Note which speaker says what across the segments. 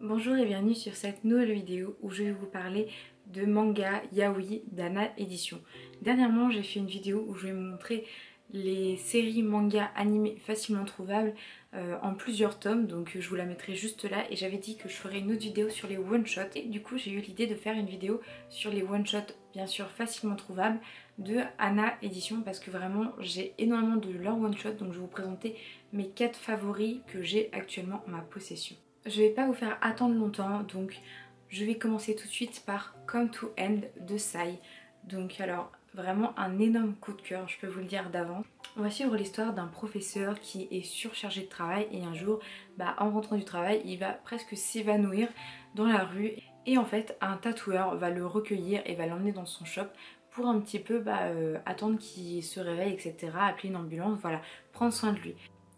Speaker 1: Bonjour et bienvenue sur cette nouvelle vidéo où je vais vous parler de manga yaoi d'Anna Édition. Dernièrement j'ai fait une vidéo où je vais vous montrer les séries manga animées facilement trouvables en plusieurs tomes, donc je vous la mettrai juste là, et j'avais dit que je ferais une autre vidéo sur les one-shots et du coup j'ai eu l'idée de faire une vidéo sur les one-shots bien sûr facilement trouvables de Anna Édition parce que vraiment j'ai énormément de leurs one-shots, donc je vais vous présenter mes 4 favoris que j'ai actuellement en ma possession. Je vais pas vous faire attendre longtemps, donc je vais commencer tout de suite par Come to End de Sai. Donc alors vraiment un énorme coup de cœur, je peux vous le dire d'avance. On va suivre l'histoire d'un professeur qui est surchargé de travail et un jour, en rentrant du travail, il va presque s'évanouir dans la rue et en fait un tatoueur va le recueillir et va l'emmener dans son shop pour un petit peu attendre qu'il se réveille, etc. Appeler une ambulance, voilà, prendre soin de lui.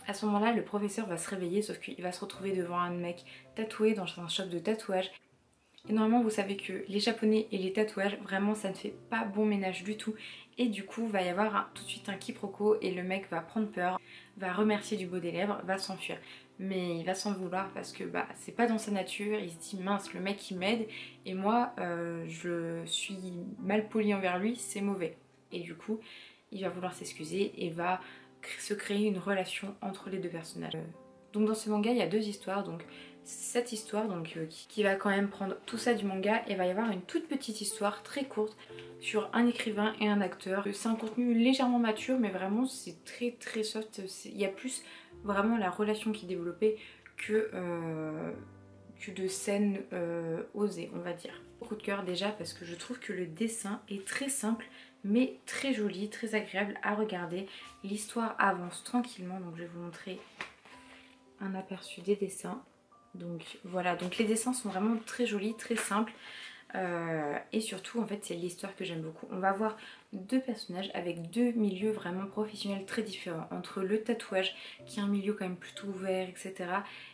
Speaker 1: À ce moment-là, le professeur va se réveiller, sauf qu'il va se retrouver devant un mec tatoué dans un shop de tatouage. Et normalement, vous savez que les japonais et les tatouages, vraiment, ça ne fait pas bon ménage du tout. Et du coup, va y avoir tout de suite un quiproquo et le mec va prendre peur, va remercier du bout des lèvres, va s'enfuir. Mais il va s'en vouloir parce que c'est pas dans sa nature, il se dit mince, le mec il m'aide et moi je suis mal poli envers lui, c'est mauvais. Et du coup, il va vouloir s'excuser et va se créer une relation entre les deux personnages. Donc dans ce manga il y a deux histoires, donc cette histoire qui va quand même prendre tout ça du manga, et va y avoir une toute petite histoire très courte sur un écrivain et un acteur. C'est un contenu légèrement mature mais vraiment c'est très très soft, il y a plus vraiment la relation qui est développée que de scènes osées, on va dire. Coup de cœur déjà parce que je trouve que le dessin est très simple mais très joli, très agréable à regarder. L'histoire avance tranquillement, donc je vais vous montrer un aperçu des dessins. Donc voilà, donc les dessins sont vraiment très jolis, très simples. Et surtout en fait c'est l'histoire que j'aime beaucoup. On va voir deux personnages avec deux milieux vraiment professionnels très différents, entre le tatouage qui est un milieu quand même plutôt ouvert, etc.,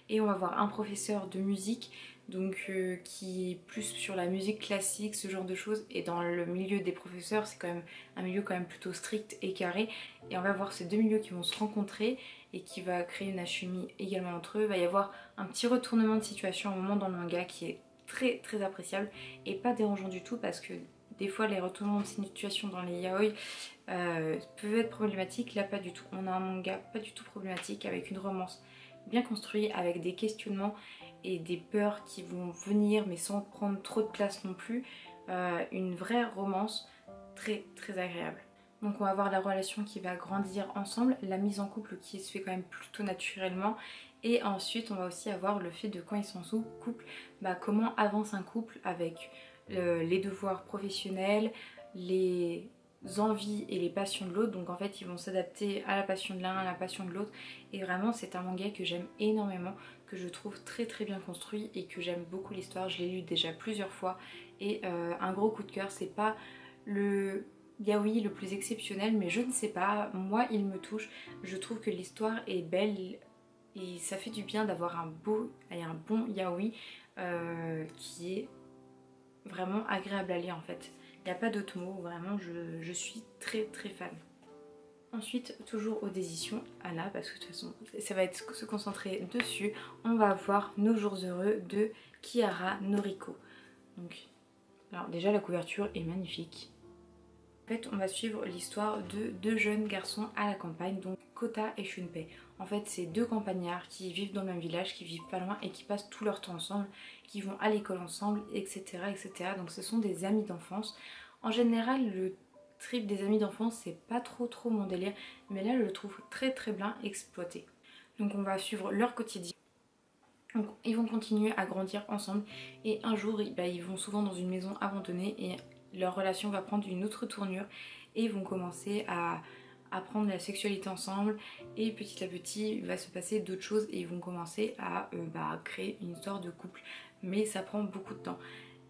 Speaker 1: et on va voir un professeur de musique donc qui est plus sur la musique classique, ce genre de choses, et dans le milieu des professeurs c'est quand même un milieu quand même plutôt strict et carré, et on va voir ces deux milieux qui vont se rencontrer et qui va créer une alchimie également entre eux. Il va y avoir un petit retournement de situation à un moment dans le manga qui est très très appréciable et pas dérangeant du tout, parce que des fois les retournements de situation dans les yaoi peuvent être problématiques. Là pas du tout, on a un manga pas du tout problématique avec une romance bien construite, avec des questionnements et des peurs qui vont venir mais sans prendre trop de place non plus. Une vraie romance très très agréable. Donc on va voir la relation qui va grandir ensemble, la mise en couple qui se fait quand même plutôt naturellement, et ensuite on va aussi avoir le fait de quand ils sont sous couple, comment avance un couple avec les devoirs professionnels, les envies et les passions de l'autre. Donc en fait ils vont s'adapter à la passion de l'un, à la passion de l'autre, et vraiment c'est un manga que j'aime énormément, que je trouve très très bien construit et que j'aime beaucoup l'histoire. Je l'ai lu déjà plusieurs fois et un gros coup de cœur. C'est pas le yaoi le plus exceptionnel, mais je ne sais pas, moi il me touche, je trouve que l'histoire est belle et ça fait du bien d'avoir un beau et un bon yaoi qui est vraiment agréable à lire en fait. Il n'y a pas d'autre mot, vraiment je suis très très fan. Ensuite, toujours aux éditions Anna, parce que de toute façon ça va être se concentrer dessus, on va voir Nos jours heureux de Kiara Noriko. Donc, alors déjà la couverture est magnifique. En fait, on va suivre l'histoire de deux jeunes garçons à la campagne, donc Kota et Shunpei. En fait, c'est deux campagnards qui vivent dans le même village, qui vivent pas loin et qui passent tout leur temps ensemble, qui vont à l'école ensemble, etc., etc. Donc ce sont des amis d'enfance. En général, le trip des amis d'enfance, c'est pas trop mon délire, mais là, je le trouve très très bien exploité. Donc on va suivre leur quotidien. Donc ils vont continuer à grandir ensemble, et un jour, ils vont souvent dans une maison abandonnée et leur relation va prendre une autre tournure et ils vont commencer à apprendre la sexualité ensemble, et petit à petit il va se passer d'autres choses et ils vont commencer à créer une histoire de couple, mais ça prend beaucoup de temps.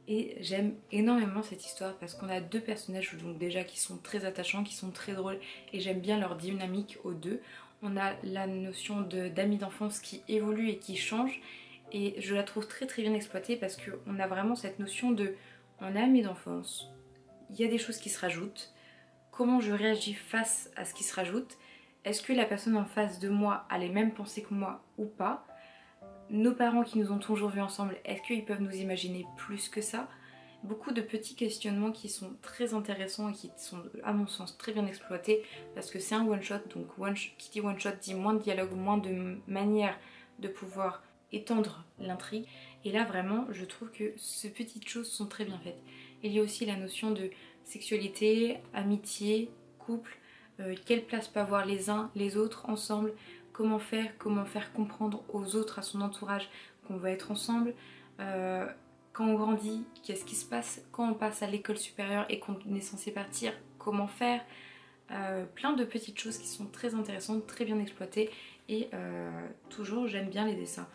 Speaker 1: Et j'aime énormément cette histoire parce qu'on a deux personnages donc déjà qui sont très attachants, qui sont très drôles, et j'aime bien leur dynamique aux deux. On a la notion d'amis d'enfance qui évolue et qui change, et je la trouve très très bien exploitée parce qu'on a vraiment cette notion de on est amis d'enfance, il y a des choses qui se rajoutent, comment je réagis face à ce qui se rajoute, est-ce que la personne en face de moi a les mêmes pensées que moi ou pas, nos parents qui nous ont toujours vus ensemble, est-ce qu'ils peuvent nous imaginer plus que ça? Beaucoup de petits questionnements qui sont très intéressants et qui sont à mon sens très bien exploités parce que c'est un one shot, donc qui dit one shot dit moins de dialogue, moins de manières de pouvoir étendre l'intrigue. Et là vraiment je trouve que ces petites choses sont très bien faites. Il y a aussi la notion de sexualité, amitié, couple, quelle place peut avoir les uns les autres ensemble, comment faire comprendre aux autres, à son entourage qu'on va être ensemble. Quand on grandit, qu'est-ce qui se passe? Quand on passe à l'école supérieure et qu'on est censé partir, comment faire? Plein de petites choses qui sont très intéressantes, très bien exploitées et toujours j'aime bien les dessins.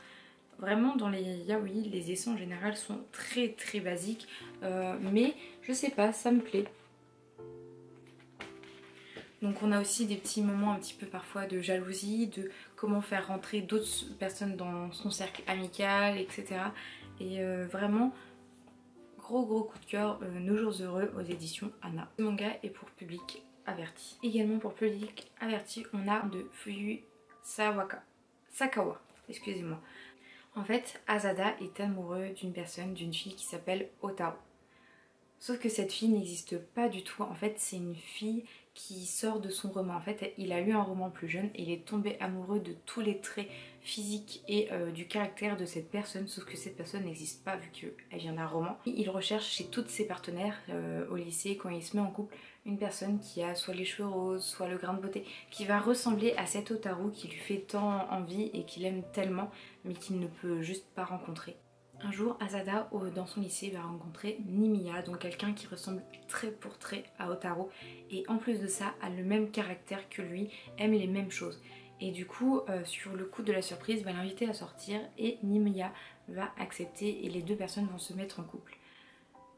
Speaker 1: Vraiment dans les yaoi, les dessins en général sont très très basiques mais je sais pas, ça me plaît. Donc on a aussi des petits moments un petit peu parfois de jalousie, de comment faire rentrer d'autres personnes dans son cercle amical, etc. Et vraiment, gros coup de cœur, Nos jours heureux aux éditions Anna. Le manga est pour public averti. Également pour public averti, on a de Fuyu Sakawa, excusez-moi. En fait, Asada est amoureux d'une personne, d'une fille qui s'appelle Otaro. Sauf que cette fille n'existe pas du tout, en fait c'est une fille qui sort de son roman. En fait il a lu un roman plus jeune et il est tombé amoureux de tous les traits physiques et du caractère de cette personne, sauf que cette personne n'existe pas vu qu'elle vient d'un roman. Il recherche chez tous ses partenaires au lycée, quand il se met en couple, une personne qui a soit les cheveux roses, soit le grain de beauté, qui va ressembler à cet Otaru qui lui fait tant envie et qu'il aime tellement mais qu'il ne peut juste pas rencontrer. Un jour, Asada, dans son lycée, va rencontrer Nimiya, donc quelqu'un qui ressemble trait pour trait à Otaru, et en plus de ça, a le même caractère que lui, aime les mêmes choses. Et du coup, sur le coup de la surprise, va l'inviter à sortir, et Nimiya va accepter, et les deux personnes vont se mettre en couple.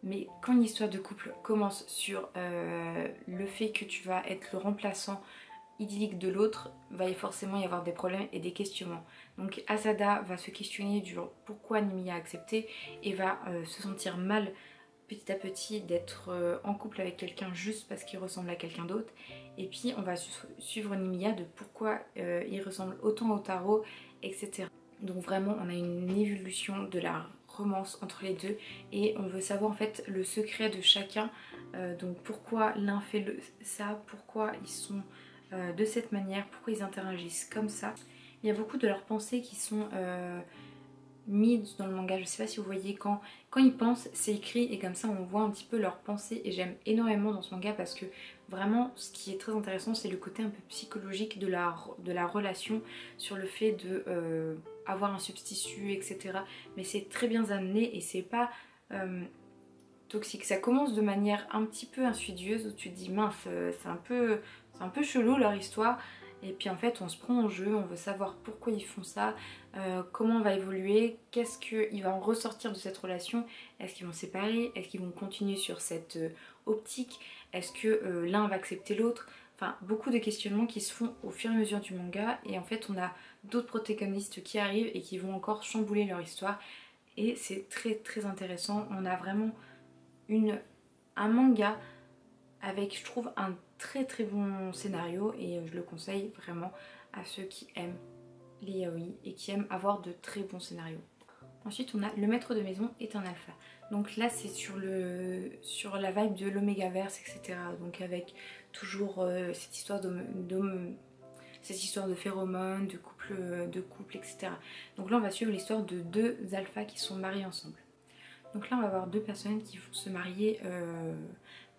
Speaker 1: Mais quand une histoire de couple commence sur le fait que tu vas être le remplaçant idyllique de l'autre, va forcément y avoir des problèmes et des questionnements. Donc Asada va se questionner du pourquoi Nimiya a accepté et va se sentir mal petit à petit d'être en couple avec quelqu'un juste parce qu'il ressemble à quelqu'un d'autre. Et puis on va suivre Nimiya de pourquoi il ressemble autant à Otaro, etc. Donc vraiment on a une évolution de la romance entre les deux et on veut savoir en fait le secret de chacun, donc pourquoi l'un fait ça, pourquoi ils sont de cette manière, pourquoi ils interagissent comme ça. Il y a beaucoup de leurs pensées qui sont mises dans le manga. Je sais pas si vous voyez, quand ils pensent, c'est écrit et comme ça on voit un petit peu leurs pensées et j'aime énormément dans ce manga parce que vraiment ce qui est très intéressant c'est le côté un peu psychologique de la relation, sur le fait de avoir un substitut, etc. Mais c'est très bien amené et c'est pas toxique. Ça commence de manière un petit peu insidieuse où tu te dis mince, c'est un peu chelou leur histoire. Et puis en fait on se prend en jeu, on veut savoir pourquoi ils font ça, comment on va évoluer, qu'est-ce qu'il va en ressortir de cette relation, est-ce qu'ils vont se séparer, est-ce qu'ils vont continuer sur cette optique, est-ce que l'un va accepter l'autre. Enfin beaucoup de questionnements qui se font au fur et à mesure du manga et en fait on a d'autres protagonistes qui arrivent et qui vont encore chambouler leur histoire et c'est très intéressant. On a vraiment un manga avec je trouve un très bon scénario et je le conseille vraiment à ceux qui aiment les yaoi et qui aiment avoir de très bons scénarios. Ensuite on a Le Maître de Maison est un alpha. Donc là c'est sur la vibe de l'Omégaverse, etc. Donc avec toujours cette histoire de phéromones, de couple, etc. Donc là on va suivre l'histoire de deux alphas qui sont mariés ensemble. Donc là on va avoir deux personnes qui vont se marier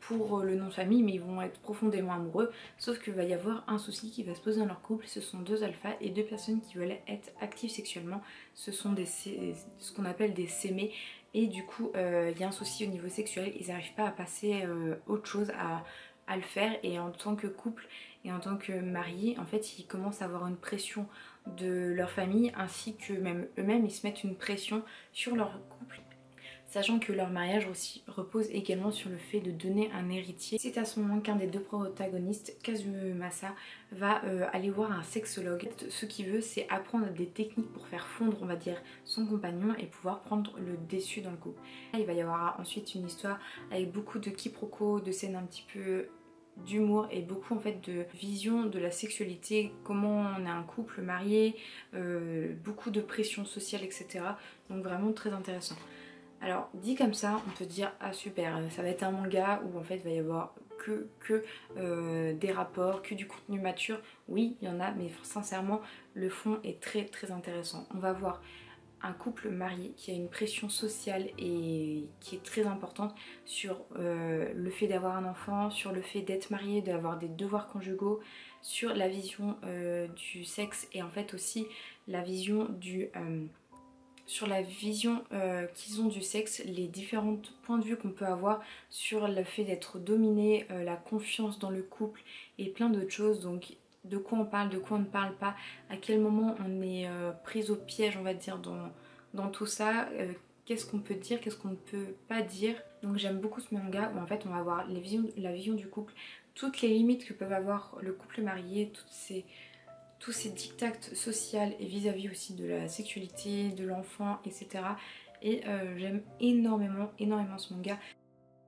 Speaker 1: pour le nom de famille mais ils vont être profondément amoureux, sauf qu'il va y avoir un souci qui va se poser dans leur couple. Ce sont deux alphas et deux personnes qui veulent être actives sexuellement, ce sont ce qu'on appelle des sémés et du coup il y a un souci au niveau sexuel, ils n'arrivent pas à passer autre chose à le faire et en tant que couple et en tant que mariés en fait ils commencent à avoir une pression de leur famille ainsi que même eux-mêmes ils se mettent une pression sur leur couple, sachant que leur mariage aussi repose également sur le fait de donner un héritier. C'est à ce moment qu'un des deux protagonistes, Kazumasa, va aller voir un sexologue. Ce qu'il veut c'est apprendre des techniques pour faire fondre on va dire son compagnon et pouvoir prendre le dessus dans le couple. Il va y avoir ensuite une histoire avec beaucoup de quiproquos, de scènes un petit peu d'humour et beaucoup en fait de vision de la sexualité, comment on est un couple marié, beaucoup de pression sociale, etc. Donc vraiment très intéressant. Alors dit comme ça, on peut dire ah super, ça va être un manga où en fait il va y avoir que des rapports, que du contenu mature. Oui, il y en a, mais sincèrement, le fond est très très intéressant. On va voir un couple marié qui a une pression sociale et qui est très importante sur le fait d'avoir un enfant, sur le fait d'être marié, d'avoir des devoirs conjugaux, sur la vision du sexe et en fait aussi la vision du... sur la vision qu'ils ont du sexe, les différents points de vue qu'on peut avoir sur le fait d'être dominé, la confiance dans le couple et plein d'autres choses. Donc de quoi on parle, de quoi on ne parle pas, à quel moment on est prise au piège on va dire dans tout ça, qu'est-ce qu'on peut dire, qu'est-ce qu'on ne peut pas dire. Donc j'aime beaucoup ce manga où en fait on va voir la vision du couple, toutes les limites que peuvent avoir le couple marié, tous ces dictats sociaux et vis-à-vis aussi de la sexualité, de l'enfant, etc. Et j'aime énormément ce manga.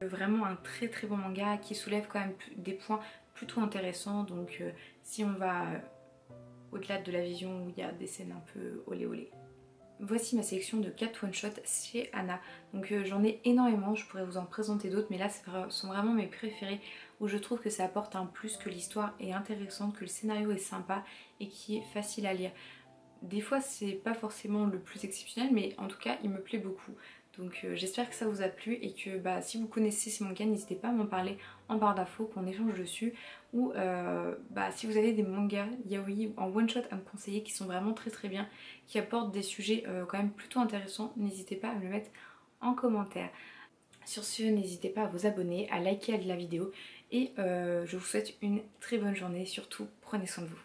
Speaker 1: Vraiment un très très bon manga qui soulève quand même des points plutôt intéressants. Donc si on va au-delà de la vision où il y a des scènes un peu olé olé. Voici ma sélection de 4 one-shot chez Anna. Donc j'en ai énormément, je pourrais vous en présenter d'autres, mais là ce sont vraiment mes préférés où je trouve que ça apporte un plus, que l'histoire est intéressante, que le scénario est sympa et qui est facile à lire. Des fois c'est pas forcément le plus exceptionnel, mais en tout cas il me plaît beaucoup. Donc j'espère que ça vous a plu et que si vous connaissez ces mangas, n'hésitez pas à m'en parler en barre d'infos, qu'on échange dessus. Ou si vous avez des mangas yaoi en one shot à me conseiller qui sont vraiment très très bien, qui apportent des sujets quand même plutôt intéressants, n'hésitez pas à me le mettre en commentaire. Sur ce, n'hésitez pas à vous abonner, à liker la vidéo et je vous souhaite une très bonne journée. Surtout, prenez soin de vous.